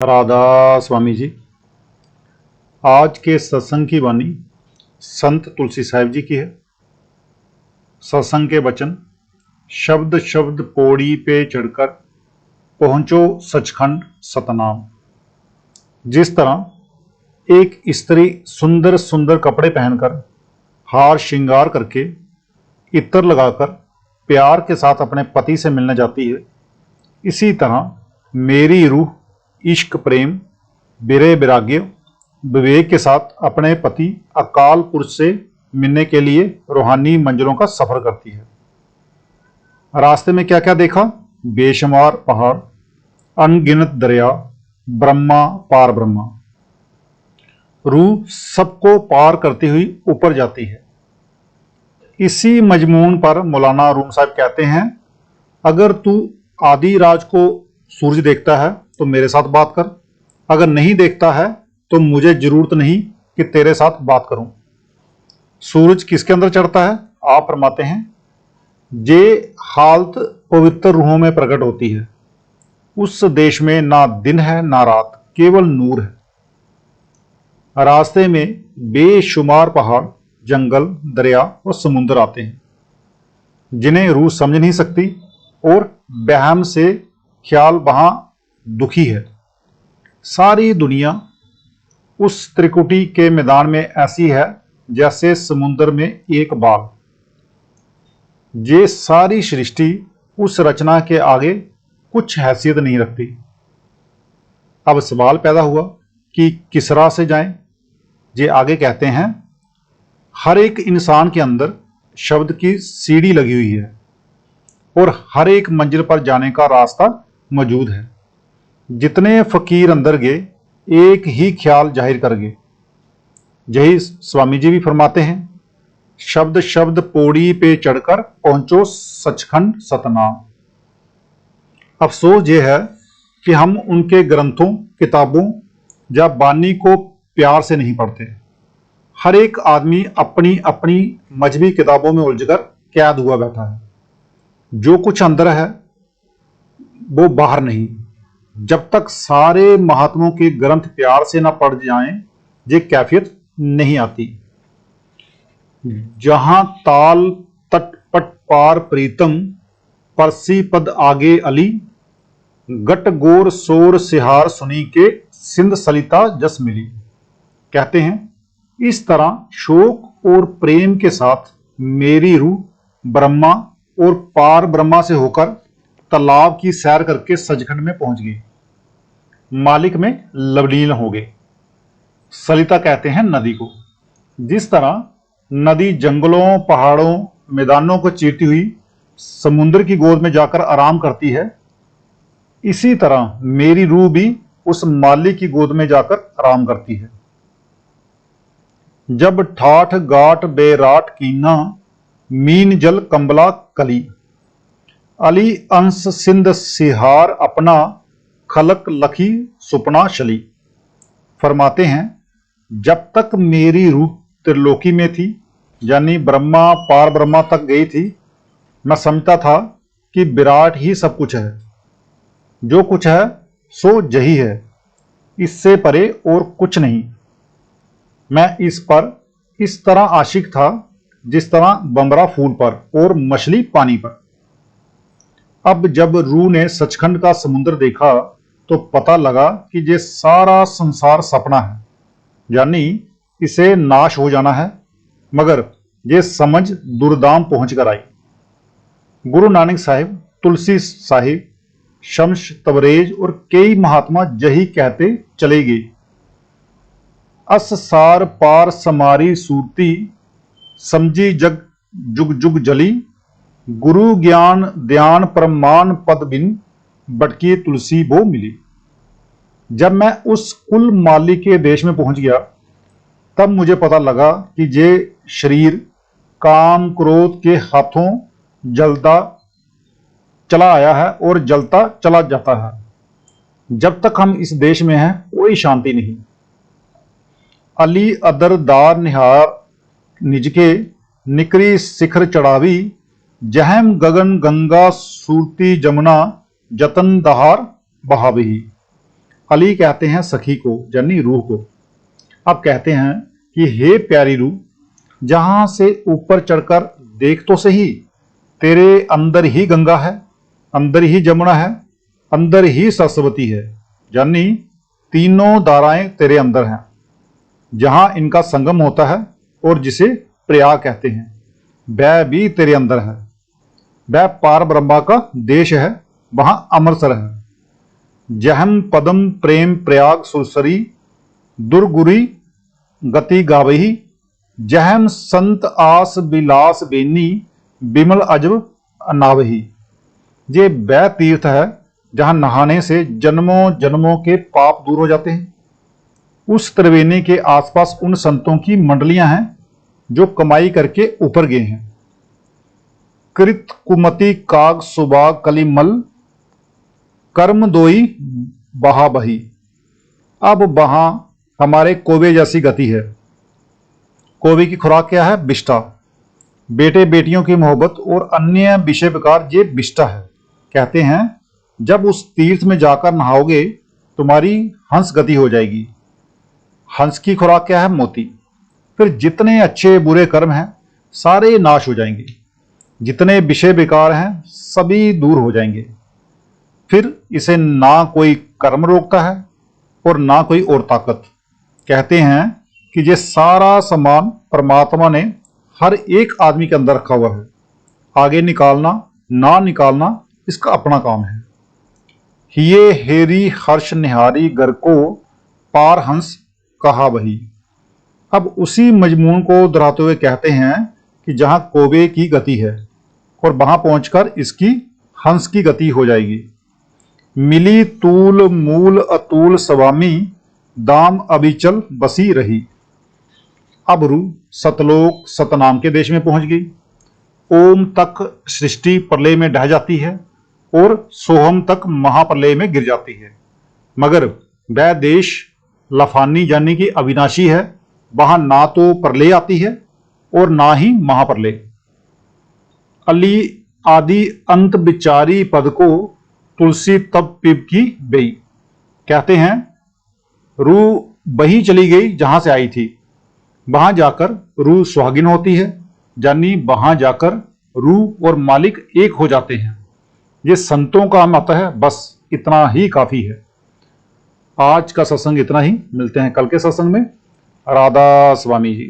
राधा स्वामी जी। आज के सत्संग की वाणी संत तुलसी साहिब जी की है। सत्संग के वचन, शब्द शब्द पौड़ी पे चढ़कर पहुंचो सचखंड सतनाम। जिस तरह एक स्त्री सुंदर सुंदर कपड़े पहनकर, हार श्रृंगार करके, इत्र लगाकर प्यार के साथ अपने पति से मिलने जाती है, इसी तरह मेरी रूह इश्क प्रेम विरह वैराग्य विवेक के साथ अपने पति अकाल पुरुष से मिलने के लिए रूहानी मंजिलों का सफर करती है। रास्ते में क्या क्या देखा? बेशुमार पहाड़, अनगिनत दरिया, ब्रह्मा पार ब्रह्मा। रूह सबको पार करती हुई ऊपर जाती है। इसी मजमून पर मौलाना रूम साहब कहते हैं, अगर तू आदि राज को सूरज देखता है तो मेरे साथ बात कर, अगर नहीं देखता है तो मुझे जरूरत नहीं कि तेरे साथ बात करूं। सूरज किसके अंदर चढ़ता है? आप फरमाते हैं, जे हालत पवित्र रूहों में प्रकट होती है, उस देश में ना दिन है ना रात, केवल नूर है। रास्ते में बेशुमार पहाड़, जंगल, दरिया और समुद्र आते हैं, जिन्हें रूह समझ नहीं सकती और वहम से ख्याल वहां दुखी है। सारी दुनिया उस त्रिकुटी के मैदान में ऐसी है जैसे समुद्र में एक बाल। ये सारी सृष्टि उस रचना के आगे कुछ हैसियत नहीं रखती। अब सवाल पैदा हुआ कि किस राह से जाएं? ये आगे कहते हैं, हर एक इंसान के अंदर शब्द की सीढ़ी लगी हुई है और हर एक मंजिल पर जाने का रास्ता मौजूद है। जितने फकीर अंदर गए एक ही ख्याल जाहिर कर गए। यही स्वामी जी भी फरमाते हैं, शब्द शब्द पौड़ी पे चढ़कर पहुंचो सचखंड सतनाम। अफसोस ये है कि हम उनके ग्रंथों, किताबों या बानी को प्यार से नहीं पढ़ते। हर एक आदमी अपनी अपनी मजहबी किताबों में उलझकर कैद हुआ बैठा है। जो कुछ अंदर है वो बाहर नहीं। जब तक सारे महात्माओं के ग्रंथ प्यार से ना पढ़ जाएं, ये कैफियत नहीं आती। जहां ताल तटपट पार प्रीतम, परसी पद आगे अली, गट गोर सोर सिहार सुनी के, सिंध सलिता जस मिली। कहते हैं, इस तरह शोक और प्रेम के साथ मेरी रूह ब्रह्मा और पार ब्रह्मा से होकर तालाब की सैर करके सचखंड में पहुंच गई, मालिक में लवलीन हो गए। सलिता कहते हैं नदी को। जिस तरह नदी जंगलों, पहाड़ों, मैदानों को चीरती हुई समुद्र की गोद में जाकर आराम करती है, इसी तरह मेरी रूह भी उस मालिक की गोद में जाकर आराम करती है। जब ठाठ गाट बेराट कीना, मीन जल कंबला कली, अली अंश सिंध सिहार अपना, खलक लखी सुपना शली। फरमाते हैं, जब तक मेरी रूह त्रिलोकी में थी, यानी ब्रह्मा पार ब्रह्मा तक गई थी, मैं समझता था कि विराट ही सब कुछ है। जो कुछ है सो यही है, इससे परे और कुछ नहीं। मैं इस पर इस तरह आशिक था जिस तरह बमरा फूल पर और मछली पानी पर। अब जब रूह ने सचखंड का समुद्र देखा तो पता लगा कि ये सारा संसार सपना है, यानी इसे नाश हो जाना है। मगर ये समझ दुर्दाम पहुंच कर आई। गुरु नानक साहिब, तुलसी साहिब, शम्स तबरेज और कई महात्मा यही कहते चले गए, अस सार पार समारी सूरती, समझी जग जुग जुग जली, गुरु ज्ञान ध्यान प्रमाण पद बिन, बटकी तुलसी वो मिली। जब मैं उस कुल माली के देश में पहुंच गया, तब मुझे पता लगा कि ये शरीर काम क्रोध के हाथों जलता चला आया है और जलता चला जाता है। जब तक हम इस देश में हैं कोई शांति नहीं। अली अदरदार निहार निजके, निकरी शिखर चढ़ावी, जहम गगन गंगा सूरती जमुना, जतन दहार बहावी। अली कहते हैं सखी को यानी रूह को। अब कहते हैं कि हे प्यारी रूह, जहां से ऊपर चढ़कर देख तो सही, तेरे अंदर ही गंगा है, अंदर ही जमुना है, अंदर ही सरस्वती है, यानी तीनों धाराएं तेरे अंदर हैं। जहां इनका संगम होता है और जिसे प्रयाग कहते हैं, वह भी तेरे अंदर है। वह पार ब्रह्मा का देश है, वहां अमृतसर है। जहम पदम प्रेम प्रयाग सुरसरी, दुर्गुरी गति गावही, जहम संत आस बिलास बेनी, बिमल अजब अनावही। ये वह तीर्थ है जहां नहाने से जन्मों जन्मों के पाप दूर हो जाते हैं। उस त्रिवेणी के आसपास उन संतों की मंडलियां हैं जो कमाई करके ऊपर गए हैं। कृत कुमति काग सुबाग कलिमल, कर्म दोई बहा बही। अब वहां हमारे कोवे जैसी गति है। कोवे की खुराक क्या है? बिष्टा। बेटे बेटियों की मोहब्बत और अन्य विषय विकार ये बिष्टा है। कहते हैं जब उस तीर्थ में जाकर नहाओगे तुम्हारी हंस गति हो जाएगी। हंस की खुराक क्या है? मोती। फिर जितने अच्छे बुरे कर्म हैं सारे नाश हो जाएंगे, जितने विषय विकार हैं सभी दूर हो जाएंगे। फिर इसे ना कोई कर्म रोकता है और ना कोई और ताकत। कहते हैं कि ये सारा सामान परमात्मा ने हर एक आदमी के अंदर रखा हुआ है। आगे निकालना ना निकालना इसका अपना काम है। ये हेरी हर्ष निहारी घर को, पार हंस कहा वही। अब उसी मजमून को दोहराते हुए कहते हैं कि जहां कोवे की गति है और वहां पहुंचकर इसकी हंस की गति हो जाएगी। मिली तूल मूल अतुल स्वामी, दाम अबिचल बसी रही। अब रूह सतलोक सतनाम के देश में पहुंच गई। ओम तक सृष्टि प्रलय में ढह जाती है और सोहम तक महाप्रलय में गिर जाती है। मगर वह देश लफानी यानी कि अविनाशी है, वहां ना तो प्रलय आती है और ना ही महाप्रलय। अली आदि अंत बिचारी पद को, तुलसी तब पिब की बेई। कहते हैं रूह वहीं चली गई जहां से आई थी। वहां जाकर रूह सुहागिन होती है, यानी वहां जाकर रूह और मालिक एक हो जाते हैं। ये संतों का मत है, बस इतना ही काफी है। आज का सत्संग इतना ही। मिलते हैं कल के सत्संग में। राधा स्वामी जी।